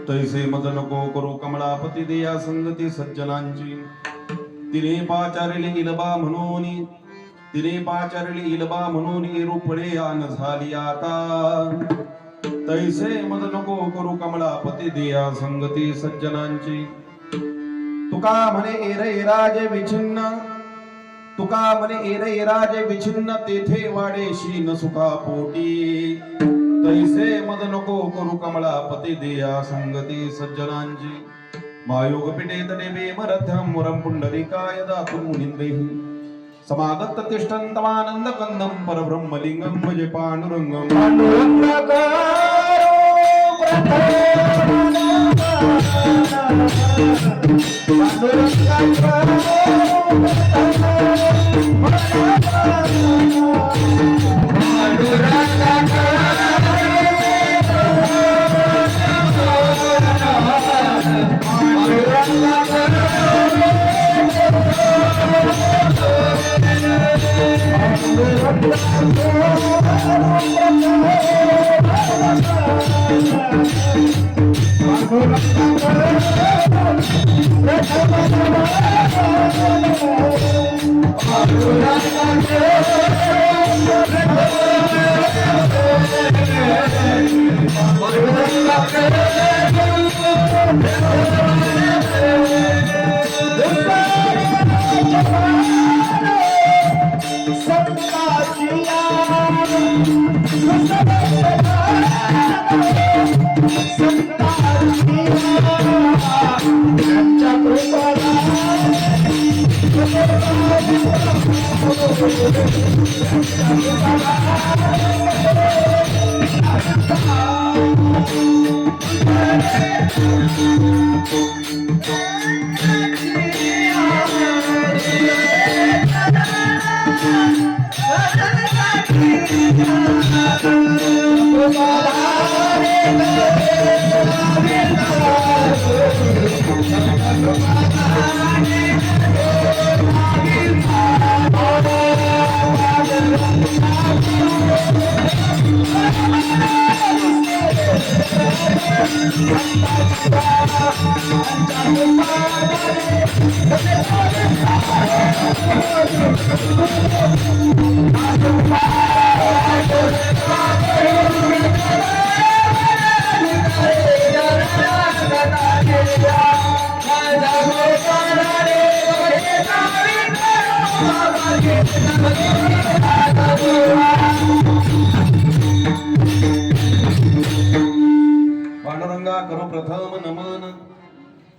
तैसे मद नको करू कमळापती देया संगती सज्जनांची तिने पाचारली इलबा म्हणून रूपळे आन झाली आता तैसे मद नको करू कमळापती देया संगती सज्जनांची तुका म्हणे एरे राजे विछिन्न तेथे वाडेशी न सुखा पोटी तैसे मद नको करू कमळापती देया संगती सज्जनांची मायोग पिटे तडे बेमरथम मुरम पुंडलिकाय दातुं मुनिंद्रेहि समागत तिष्ठन्तमानंद कंदम परब्रह्मलिंगम भजे पांडुरंगम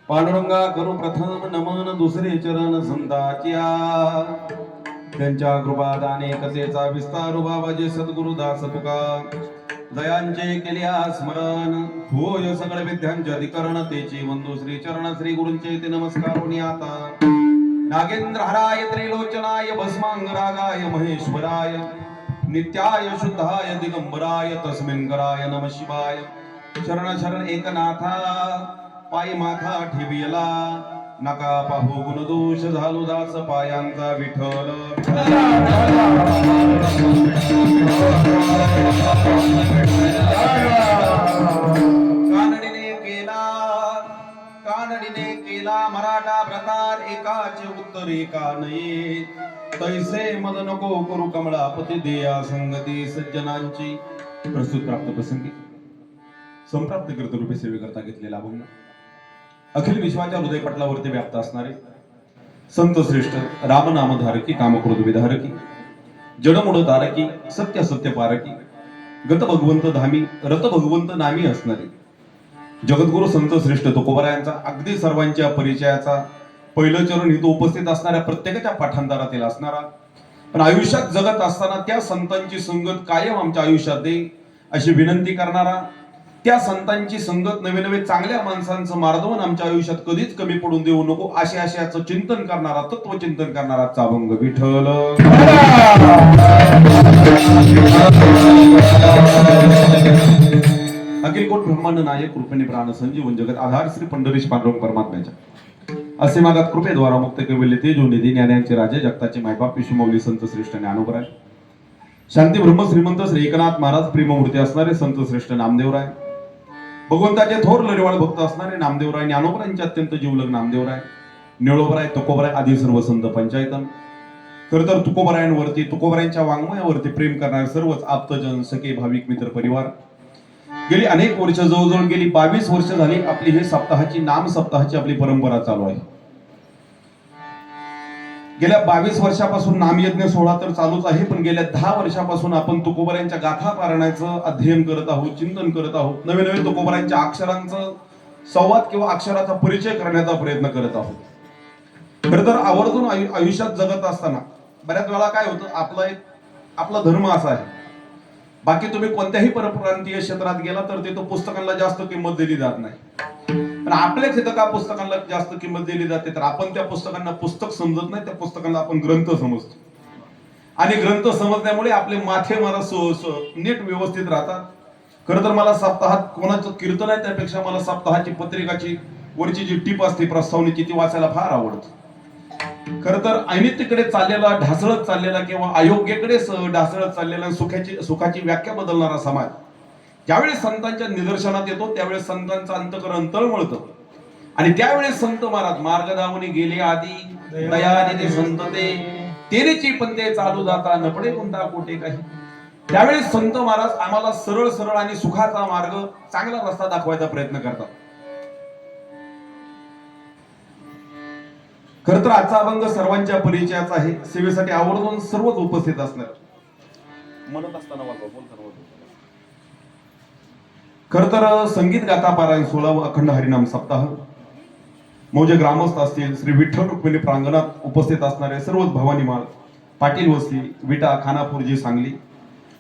पांडुरंगा करू प्रथम नमन दुसरे चरण संताच्या त्यांच्या कृपादाने कथेचा विस्तार बाबाजे सद्गुरुदास तुका दयांचे केल्या स्मरण होय सगळे विद्यांचे अधिकरण तेची वंदू श्री चरण श्री गुरूंचे ते नमस्कार आता नागेंद्र हराय त्रिलोचनाय भस्मांगरागाय महेश्वराय नित्याय शुद्धाय दिगंबराय तस्मिन् कराय नमः शिवाय शरण शरण एकनाथा पायी माथा ठेवियला नका पाहू गुणदोष झालो दास पायांचा विठ्ठल कानडीने केला मराठा प्रकार एकाचे उत्तर एका नये तैसे मद नको करू कमळापती देया संगती सज्जनांची प्रस्तुत प्राप्त प्रसंगी संप्राप्त कीर्तरूपी सेवेकरता घेतलेला अभंग अखिल विश्वाच्या हृदय पटलावरती व्याप्त असणारे संत श्रेष्ठ रामनामधारकी कामक्रोध विधारकी जडमुड तारकी सत्य सत्य पारकी गत भगवंत धामी रत भगवंत नामी असणारे जगद्गुरु संत श्रेष्ठ तुकोबरायांचा अगदी सर्वांच्या परिचयाचा पहिलं चरण इथं उपस्थित असणाऱ्या प्रत्येकाच्या पाठांतरातील असणारा पण आयुष्यात जगत असताना त्या संतांची संगत कायम आमच्या आयुष्यात दे अशी विनंती करणारा त्या संतांची संगत नवे नवे चांगल्या माणसांचं मार्गदर्शन आमच्या आयुष्यात कधीच कमी पडून देऊ नको असे आशयाचं चिंतन करणारा तत्वचिंतन करणारा अभंग विठ्ठल अखिल कोट ब्रह्मांड नायक कृपेने प्राण संजीवन जगत आधार श्री पंढरीश पांडुरंग परमात्म्याच्या असे मागात कृपेद्वारा मुक्त कविले तेजोनिधी ज्ञानांचे राजे जगताचे मायबाप विश्वमौली संत श्रेष्ठ ज्ञानोबराय शांती ब्रह्म श्रीमंत श्री एकनाथ महाराज प्रेममूर्ती असणारे संत श्रेष्ठ नामदेवराय भगवंताचे थोर लरीवाळ भक्त असणारे नामदेवराय ज्ञानोबरायांचे अत्यंत जीवलग नामदेवराय, निळोबराय, तुकोबराय आदी सर्व संत पंचायतन. खर तर तुकोबरायांवरती, तुकोबरायांच्या वाङ्मयावरती प्रेम करणारे सर्वच आप्तजन, सखे, भाविक, मित्र, परिवार गेली अनेक वर्ष, जवळजवळ गेली 22 वर्ष झाली आपली हे सप्ताहाची, नाम सप्ताहाची आपली परंपरा चालू आहे. गेल्या 22 वर्षापासून नामयज्ञ सोहळा तर चालूच आहे, पण गेल्या 10 वर्षापासून आपण तुकोबरायांच्या गाथा पारायणाचं अध्ययन करत आहोत, चिंतन करत आहोत. नवे नवे तुकोबरायांच्या अक्षरांचं संवाद किंवा अक्षराचा परिचय करण्याचा प्रयत्न करत आहोत. खरं तर आवर्जून आयुष्यात जगत असताना बऱ्याच वेळा काय होतं, आपला धर्म असा आहे, बाकी तुम्ही कोणत्याही परप्रांतीय क्षेत्रात गेला तर तिथं पुस्तकांना जास्त किंमत दिली जात नाही. पण आपल्याच इथं का पुस्तकांना जास्त किंमत दिली जाते, तर आपण त्या पुस्तकांना पुस्तक समजत नाही, त्या पुस्तकांना आपण ग्रंथ समजतो. आणि ग्रंथ समजण्यामुळे आपले माथे मला नीट व्यवस्थित राहतात. खरं तर मला सप्ताहात कोणाचं कीर्तन आहे त्यापेक्षा मला सप्ताहाची पत्रिकाची वरची जी टीप असते प्रस्तावनेची ती वाचायला फार आवडतं. खरं तर अनित्यकडे चाललेला, ढासळत चाललेला किंवा अयोग्यकडे ढासळत चाललेला सुखाची व्याख्या बदलणारा समाज ज्यावेळेस संतांच्या निदर्शनात येतो त्यावेळेस संतांचं अंतःकरण तळमळतं. आणि त्यावेळेस संत महाराज मार्ग दावणी गेले आधी दयानिधी संत तेनेची पंते चालू जाता नपडे कोणता कोटे काही. त्यावेळेस संत महाराज आम्हाला सरळ सरळ आणि सुखाचा मार्ग, चांगला रस्ता दाखवायचा प्रयत्न करतात. खर तर आजचा अभंग सर्वांच्या परिचयाचा आहे. सेवेसाठी आवर्जून सर्वच उपस्थित असणार. म्हणत असताना खर तर संगीत गाथा पारायण 16 अखंड हरिनाम सप्ताह मौजे ग्रामस्थ असतील, श्री विठ्ठल रुक्मिणी प्रांगणात उपस्थित असणारे सर्वच भवानी माळ, पाटील वस्ती, विटा, खानापूर जी सांगली.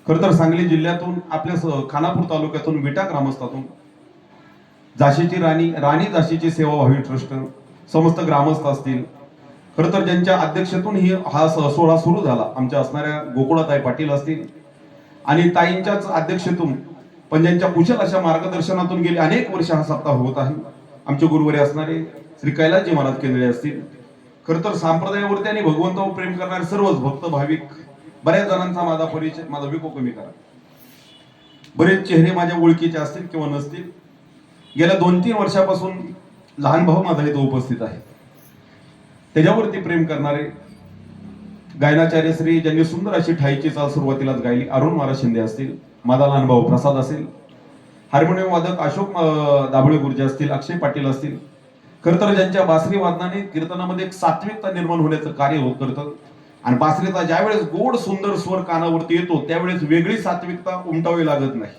खर तर सांगली जिल्ह्यातून, आपल्या खानापूर तालुक्यातून, विटा ग्रामस्थातून झाशीची राणी झाशीची सेवा व्हावी ट्रस्ट समस्त ग्रामस्थ असतील. खर तर ज्यांच्या अध्यक्षतेतून हा सोहळा सुरू झाला, आमच्या असणाऱ्या गोकुळाताई पाटील असतील आणि ताईंच्याच अध्यक्षतेतून पण ज्यांच्या कुशल अशा मार्गदर्शनातून गेली अनेक वर्ष हा सप्ताह होत आहे, आमचे गुरुवारी असणारे श्री कैलासजी महाराज केंद्रे असतील. खर तर संप्रदायावरती आणि भगवंतावर प्रेम करणारे सर्वच भक्त भाविक, बऱ्याच जणांचा माझा परिचय, माझा विको कमी करा, बरेच चेहरे माझ्या ओळखीचे असतील किंवा नसतील. गेल्या 2-3 वर्षापासून लहान भाऊ माझा इथं उपस्थित आहे. त्याच्यावरती प्रेम करणारे गायनाचार्य श्री, ज्यांनी सुंदर अशी ठाईची चाल सुरुवातीलाच गायली, अरुण महाराज शिंदे असतील, माझा लहान भाऊ प्रसाद असेल, हार्मोनियम वादक अशोक दाभोळे गुरुजी असतील, अक्षय पाटील असतील. खर तर ज्यांच्या बासरी वादनाने कीर्तनामध्ये एक सात्विकता निर्माण होण्याचं कार्य होत करतं. आणि बासरीचा ज्यावेळेस गोड सुंदर स्वर कानावरती येतो त्यावेळेस वेगळी सात्विकता उमटावी लागत नाही.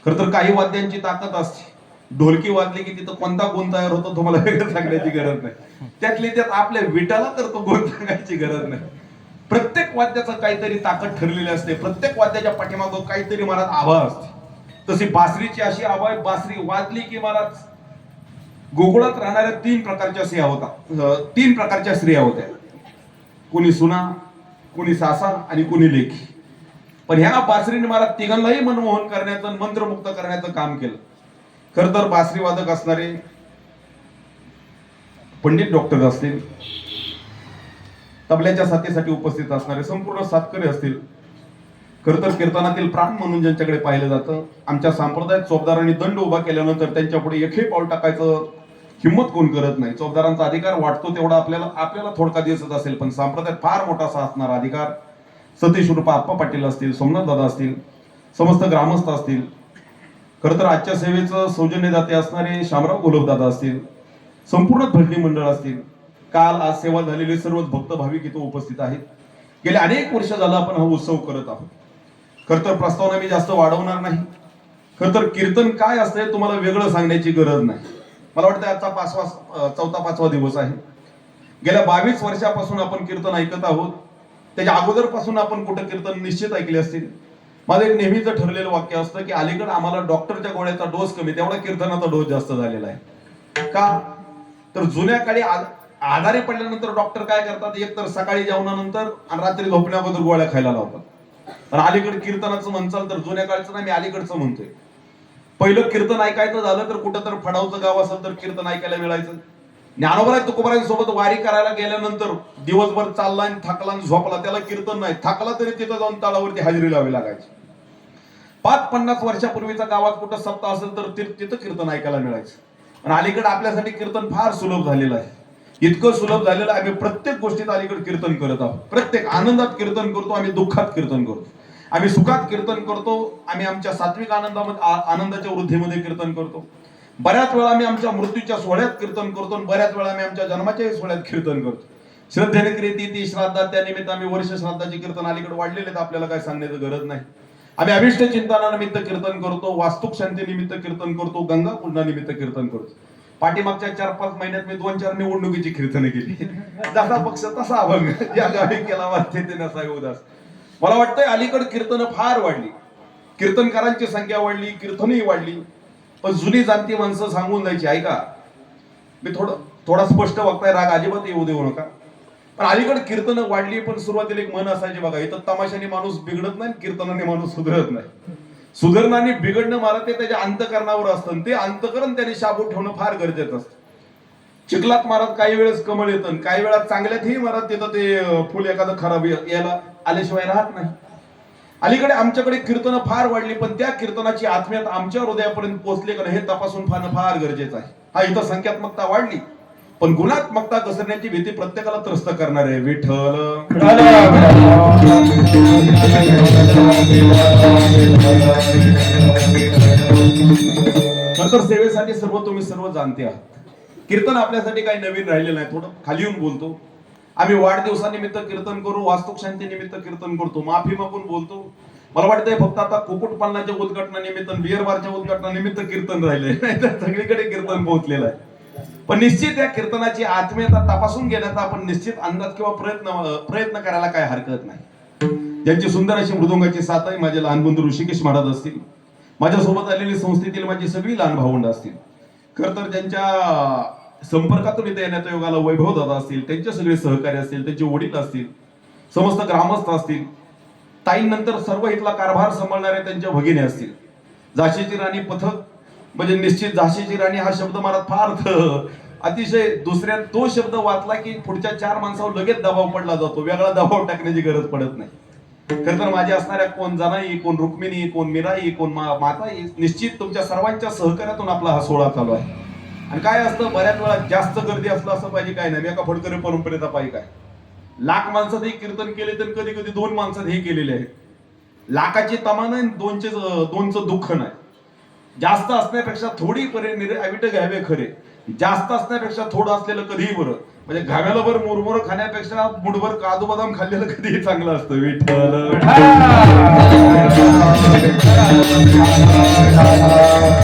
खर तर काही वाद्यांची ताकद असते, ढोलकी वाजली की तिथं कोणता गुण तयार होतो तुम्हाला वेगळं सांगण्याची गरज नाही. त्यातली त्यात आपल्या विटाला तर तो गुण सांगायची गरज नाही. प्रत्येक वाद्याचं काहीतरी ताकद ठरलेली असते, प्रत्येक वाद्याच्या पाठीमागं काहीतरी महाराज आभा असते. तशी बासरीची अशी आभा आहे, बासरी वाजली की महाराज गोकुळात राहणाऱ्या 3 प्रकारच्या स्त्रिया होता, 3 प्रकारच्या स्त्रिया होत्या, कोणी सुना, कोणी सासा आणि कोणी लेखी. पण ह्या बासरीने महाराज तिघांनाही मनमोहन करण्याचं, मंत्रमुक्त करण्याचं काम केलं. खर तर बासरी वादक असणारे पंडित डॉक्टर असतील, तबल्याच्या साथीसाठी उपस्थित असणारे संपूर्ण सातकरी असतील. खर तर कीर्तनातील प्राण म्हणून ज्यांच्याकडे पाहिलं जातं, आमच्या संप्रदायात चोपदारांनी दंड उभा केल्यानंतर त्यांच्या पुढे एकही पाऊल टाकायचं हिंमत कोण करत नाही. चोपदारांचा अधिकार वाटतो तेवढा आपल्याला थोडका दिसत असेल, पण संप्रदायात फार मोठा असा असणारा अधिकार सतीश रूपा आप्पा पाटील असतील, सोमनाथ दादा असतील, समस्त ग्रामस्थ असतील. खर तर आजच्या सेवेचं सौजन्यदाते असणारे शामराव गोलबदादा असतील, संपूर्ण भजनी मंडळ असतील. काल आज सेवा झालेले सर्वच भक्त भाविक इथं उपस्थित आहेत. गेले अनेक वर्ष झालं आपण हा उत्सव करत आहोत. खर तर प्रस्तावना मी जास्त वाढवणार नाही. खर तर कीर्तन काय असतंय तुम्हाला वेगळं सांगण्याची गरज नाही. मला वाटतं आजचा 4-5वा दिवस आहे. गेल्या 22 वर्षापासून आपण कीर्तन ऐकत आहोत. त्याच्या अगोदरपासून आपण कुठं कीर्तन निश्चित ऐकले असतील. माझं एक नेहमीच ठरलेलं वाक्य असतं की अलीकडे आम्हाला डॉक्टरच्या गोळ्याचा डोस कमी, तेवढा कीर्तनाचा डोस जास्त झालेला आहे. का तर जुन्या काळी आजारी पडल्यानंतर डॉक्टर काय करतात, एक तर सकाळी जेवणानंतर आणि रात्री झोपण्याबद्दल गोळ्या खायला लावतात. पण अलीकडे कीर्तनाचं म्हणचाल तर जुन्या काळचं नाही, मी अलीकडचं म्हणतोय. पहिलं कीर्तन ऐकायचं झालं तर कुठं तर फडावचं गाव असेल तर कीर्तन ऐकायला मिळायचं. ज्ञानोबराय तुकोबरायांसोबत वारी करायला गेल्यानंतर दिवसभर चालला आणि थकला आणि झोपला, त्याला कीर्तन नाही, थकला तरी तिथं जाऊन तळावरती हजेरी लावावी लागायची. 50 वर्षापूर्वीचा गावात कुठं सप्ताह असेल तर तिथं कीर्तन ऐकायला मिळायचं. आणि अलीकडे आपल्यासाठी कीर्तन फार सुलभ झालेलं आहे. इतकं सुलभ झालेलं आहे, आम्ही प्रत्येक गोष्टीत अलीकडे कीर्तन करत आहोत. प्रत्येक आनंदात कीर्तन करतो, आम्ही दुःखात कीर्तन करतो, आम्ही सुखात कीर्तन करतो, आम्ही आमच्या सात्विक आनंदाच्या वृद्धीमध्ये कीर्तन करतो. बऱ्याच वेळा आम्ही आमच्या मृत्यूच्या सोहळ्यात कीर्तन करतो आणि बऱ्याच वेळा आम्ही आमच्या जन्माच्याही सोहळ्यात कीर्तन करतो. श्रद्धेने क्रियती ती श्राद्धात, त्यानिमित्त आम्ही वर्ष श्राद्धाचे कीर्तन अलीकडे वाढलेले आहेत, आपल्याला काय सांगण्याची गरज नाही. आम्ही अभिष्ट चिंतनानिमित्त कीर्तन करतो, वास्तुक शांती निमित्त कीर्तन करतो, गंगा पूजनानिमित्त कीर्तन करतो. पाठीमागच्या 4-5 महिन्यात मी 2-4 निवडणुकीची कीर्तन केली. जसा पक्ष तसा अभंग, ज्या गावी केला वाटते ते नसावे उदास. मला वाटतंय अलीकडे कीर्तन फार वाढली, कीर्तनकारांची संख्या वाढली, कीर्तनही वाढली. पण जुनी जाणती माणसं सांगून जायची, ऐका मी थोडा स्पष्ट वक्ताय, राग अजिबात येऊ देऊ नका. पण अलीकडे कीर्तन वाढली, पण सुरुवातीला एक मन असायचे बघा, इथं तमाशाने माणूस बिघडत नाही, कीर्तनाने माणूस सुधरत नाही. सुधारणं आणि बिघडणं मला ते त्याच्या अंतकरणावर असतं, ते अंतकरण त्याने शाबूत ठेवणं फार गरजेचं असतं. चिखलात मारत काही वेळेस कमळ येतं, काही वेळा चांगल्यातही मारत तिथं ते फुल एखादं खराब यायला आल्याशिवाय राहत नाही. अलीकडे आमच्याकडे कीर्तन फार वाढली, पण त्या कीर्तनाची आत्म्यात आमच्या हृदयापर्यंत पोहोचले का हे तपासून पाहणं फार गरजेचं आहे. हा, इथं संख्यात्मकता वाढली, पण गुणात्मकता घसरण्याची भीती प्रत्येकाला त्रस्त करणार आहे. विठ्ठल तर सेवेसाठी तुम्ही सर्व जाणते आहात. कीर्तन आपल्यासाठी काही नवीन राहिलेलं नाही. थोडं खाली येऊन बोलतो, आम्ही वाढदिवसानिमित्त कीर्तन करू, वास्तुक शांती निमित्त कीर्तन करतो, माफी मागून बोलतो. मला वाटतंय फक्त आता कुक्कुटपालनाच्या उद्घाटनानिमित्त, बियर बारच्या उद्घाटनानिमित्त कीर्तन राहिले, नाहीतर सगळीकडे कीर्तन पोहोचलेलं आहे. पण निश्चित या कीर्तनाची आत्मीयता तपासून घेण्याचा आपण निश्चित अंदाज किंवा प्रयत्न करायला काय हरकत नाही. ज्यांची सुंदर अशी मृदुंगाची साथ आहे, माझे लहान बंधू ऋषिकेश महाराज असतील, माझ्यासोबत आलेली संस्थेतील माझी सगळी लहान भावंड असतील, खर तर ज्यांच्या संपर्कातून इथे येण्याच्या योगाला वैभव दादा असतील, त्यांचे सगळे सहकारी असतील, त्यांचे वडील असतील, समस्त ग्रामस्थ असतील, ताईंनंतर सर्व इथला कारभार सांभाळणारे त्यांच्या भगिनी असतील. झाशीची राणी पथक म्हणजे निश्चित झाशीची राणी हा शब्द मला फार अतिशय दुसऱ्या तो शब्द वाचला की पुढच्या 4 माणसावर लगेच दबाव पडला जातो, वेगळा दबाव टाकण्याची गरज पडत नाही. खर तर माझ्या असणाऱ्या कोण जनाई, कोण रुक्मिणी, कोण मीराई, कोण माताई, निश्चित तुमच्या सर्वांच्या सहकार्यातून आपला हा सोहळा चालू आहे. आणि काय असतं, बऱ्याच वेळा जास्त गर्दी असलं असं पाहिजे काय नाही. एका फडकरी परंपरेचा पाहिजे काय, लाख माणसात हे कीर्तन केले तर कधी कधी 2 माणसात हे केलेले आहेत. लाखाची तमा नाही, 2चं दुःख नाही. जास्त असण्यापेक्षा थोडी अविट घ्यावे खरे, जास्त असण्यापेक्षा थोडं असलेलं कधीही बरं. म्हणजे घाव्याला भर मुरमुर खाण्यापेक्षा मुठभर काजू बदाम खाल्लेलं कधीही चांगलं असतं. विठ्ठल